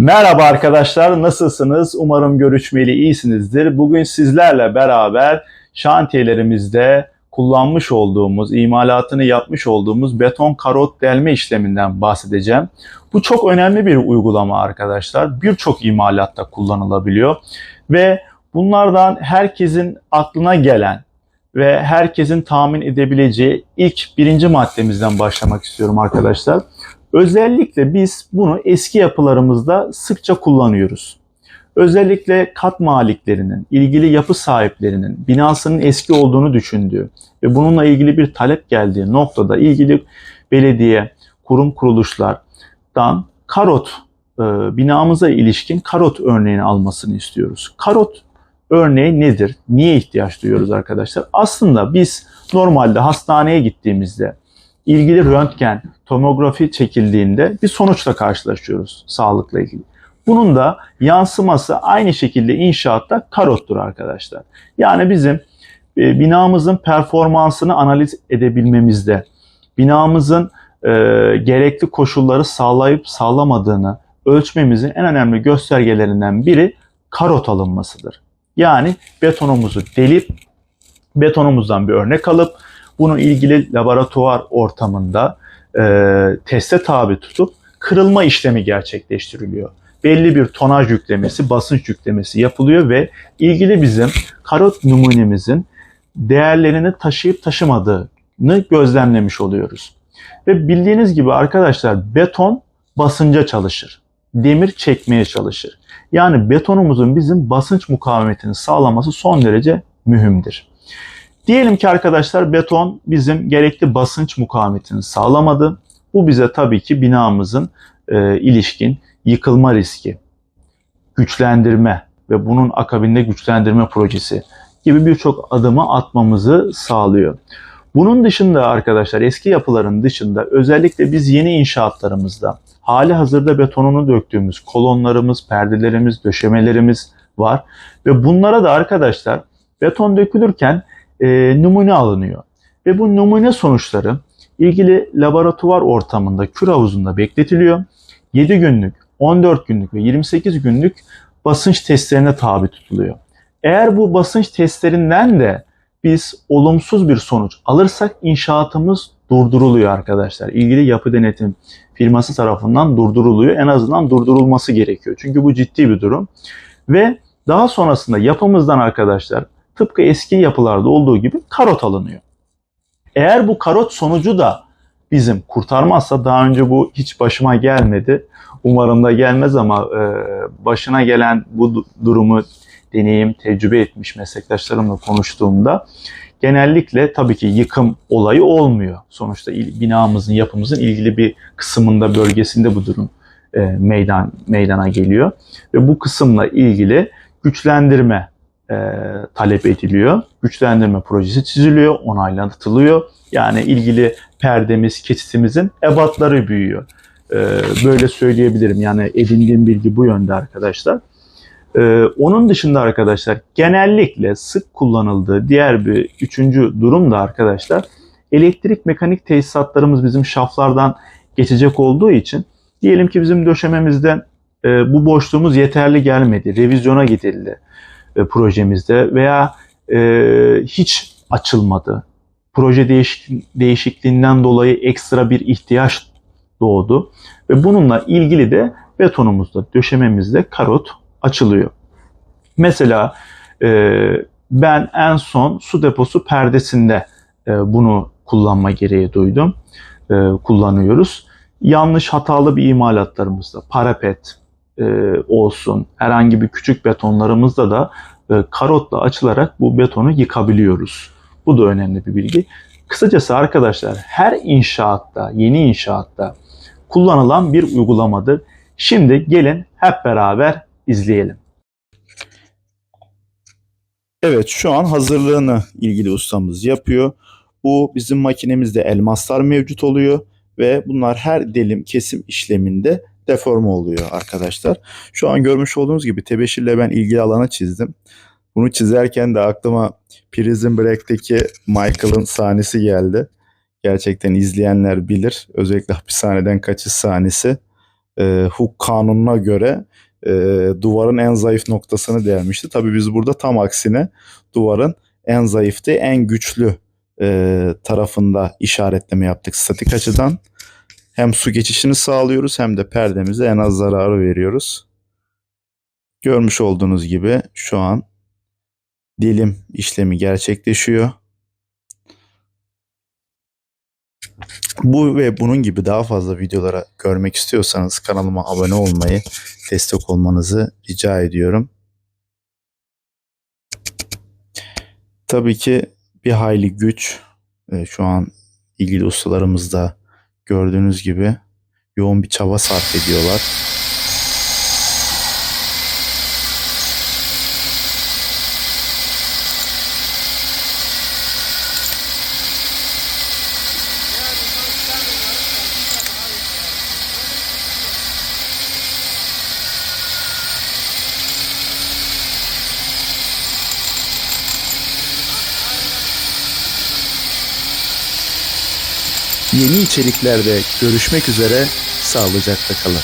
Merhaba arkadaşlar, nasılsınız? Umarım görüşmeli iyisinizdir. Bugün sizlerle beraber şantiyelerimizde kullanmış olduğumuz, imalatını yapmış olduğumuz beton karot delme işleminden bahsedeceğim. Bu çok önemli bir uygulama arkadaşlar. Birçok imalatta kullanılabiliyor ve bunlardan herkesin aklına gelen ve herkesin tahmin edebileceği birinci maddemizden başlamak istiyorum arkadaşlar. Özellikle biz bunu eski yapılarımızda sıkça kullanıyoruz. Özellikle kat maliklerinin, ilgili yapı sahiplerinin binasının eski olduğunu düşündüğü ve bununla ilgili bir talep geldiği noktada ilgili belediye, kurum kuruluşlardan karot, binamıza ilişkin karot örneğini almasını istiyoruz. Karot örneği nedir? Niye ihtiyaç duyuyoruz arkadaşlar? Aslında biz normalde hastaneye gittiğimizde ilgili röntgen, tomografi çekildiğinde bir sonuçla karşılaşıyoruz sağlıkla ilgili. Bunun da yansıması aynı şekilde inşaatta karottur arkadaşlar. Yani bizim binamızın performansını analiz edebilmemizde, binamızın gerekli koşulları sağlayıp sağlamadığını ölçmemizin en önemli göstergelerinden biri karot alınmasıdır. Yani betonumuzu delip, betonumuzdan bir örnek alıp, bunu ilgili laboratuvar ortamında teste tabi tutup kırılma işlemi gerçekleştiriliyor. Belli bir tonaj yüklemesi, basınç yüklemesi yapılıyor ve ilgili bizim karot numunemizin değerlerini taşıyıp taşımadığını gözlemlemiş oluyoruz. Ve bildiğiniz gibi arkadaşlar beton basınca çalışır. Demir çekmeye çalışır. Yani betonumuzun bizim basınç mukavemetini sağlaması son derece mühimdir. Diyelim ki arkadaşlar beton bizim gerekli basınç mukavemetini sağlamadı. Bu bize tabii ki binamızın ilişkin yıkılma riski, güçlendirme ve bunun akabinde güçlendirme projesi gibi birçok adımı atmamızı sağlıyor. Bunun dışında arkadaşlar eski yapıların dışında özellikle biz yeni inşaatlarımızda hali hazırda betonunu döktüğümüz kolonlarımız, perdelerimiz, döşemelerimiz var. Ve bunlara da arkadaşlar beton dökülürken numune alınıyor. Ve bu numune sonuçları ilgili laboratuvar ortamında, kür havuzunda bekletiliyor. 7 günlük, 14 günlük ve 28 günlük basınç testlerine tabi tutuluyor. Eğer bu basınç testlerinden de biz olumsuz bir sonuç alırsak inşaatımız durduruluyor arkadaşlar. İlgili yapı denetim firması tarafından durduruluyor. En azından durdurulması gerekiyor. Çünkü bu ciddi bir durum. Ve daha sonrasında yapımızdan arkadaşlar tıpkı eski yapılarda olduğu gibi karot alınıyor. Eğer bu karot sonucu da bizim kurtarmazsa, daha önce bu hiç başıma gelmedi. Umarım da gelmez ama başına gelen bu durumu deneyim, tecrübe etmiş meslektaşlarımla konuştuğumda genellikle tabii ki yıkım olayı olmuyor. Sonuçta binamızın, yapımızın ilgili bir kısmında, bölgesinde bu durum meydana geliyor. Ve bu kısımla ilgili güçlendirme talep ediliyor. Güçlendirme projesi çiziliyor, onaylatılıyor. Yani ilgili perdemiz, keçitimizin ebatları büyüyor. Böyle söyleyebilirim. Yani edindiğim bilgi bu yönde arkadaşlar. Onun dışında arkadaşlar genellikle sık kullanıldığı diğer bir üçüncü durum da arkadaşlar elektrik mekanik tesisatlarımız bizim şaflardan geçecek olduğu için diyelim ki bizim döşememizde bu boşluğumuz yeterli gelmedi, revizyona gidildi projemizde veya hiç açılmadı. Proje değişikliğinden dolayı ekstra bir ihtiyaç doğdu ve bununla ilgili de betonumuzda, döşememizde karot açılıyor. Mesela ben en son su deposu perdesinde bunu kullanma gereği duydum. Kullanıyoruz. Yanlış hatalı bir imalatlarımızda parapet olsun, herhangi bir küçük betonlarımızda da karotla açılarak bu betonu yıkabiliyoruz. Bu da önemli bir bilgi. Kısacası arkadaşlar her inşaatta, yeni inşaatta kullanılan bir uygulamadır. Şimdi gelin hep beraber izleyelim. Evet, şu an hazırlığını ilgili ustamız yapıyor. Bu bizim makinemizde elmaslar mevcut oluyor ve bunlar her delim kesim işleminde deforme oluyor arkadaşlar. Şu an görmüş olduğunuz gibi tebeşirle ben ilgili alanı çizdim. Bunu çizerken de aklıma Prison Break'teki Michael'ın sahnesi geldi. Gerçekten izleyenler bilir. Özellikle hapishaneden kaçış sahnesi. Hooke kanununa göre duvarın en zayıf noktasını delmişti. Tabii biz burada tam aksine duvarın en zayıf değil, en güçlü tarafında işaretleme yaptık statik açıdan. Hem su geçişini sağlıyoruz hem de perdemize en az zararı veriyoruz. Görmüş olduğunuz gibi şu an dilim işlemi gerçekleşiyor. Bu ve bunun gibi daha fazla videolara görmek istiyorsanız kanalıma abone olmayı, destek olmanızı rica ediyorum. Tabii ki bir hayli güç. Şu an ilgili ustalarımız da gördüğünüz gibi yoğun bir çaba sarf ediyorlar. Yeni içeriklerde görüşmek üzere, sağlıcakla kalın.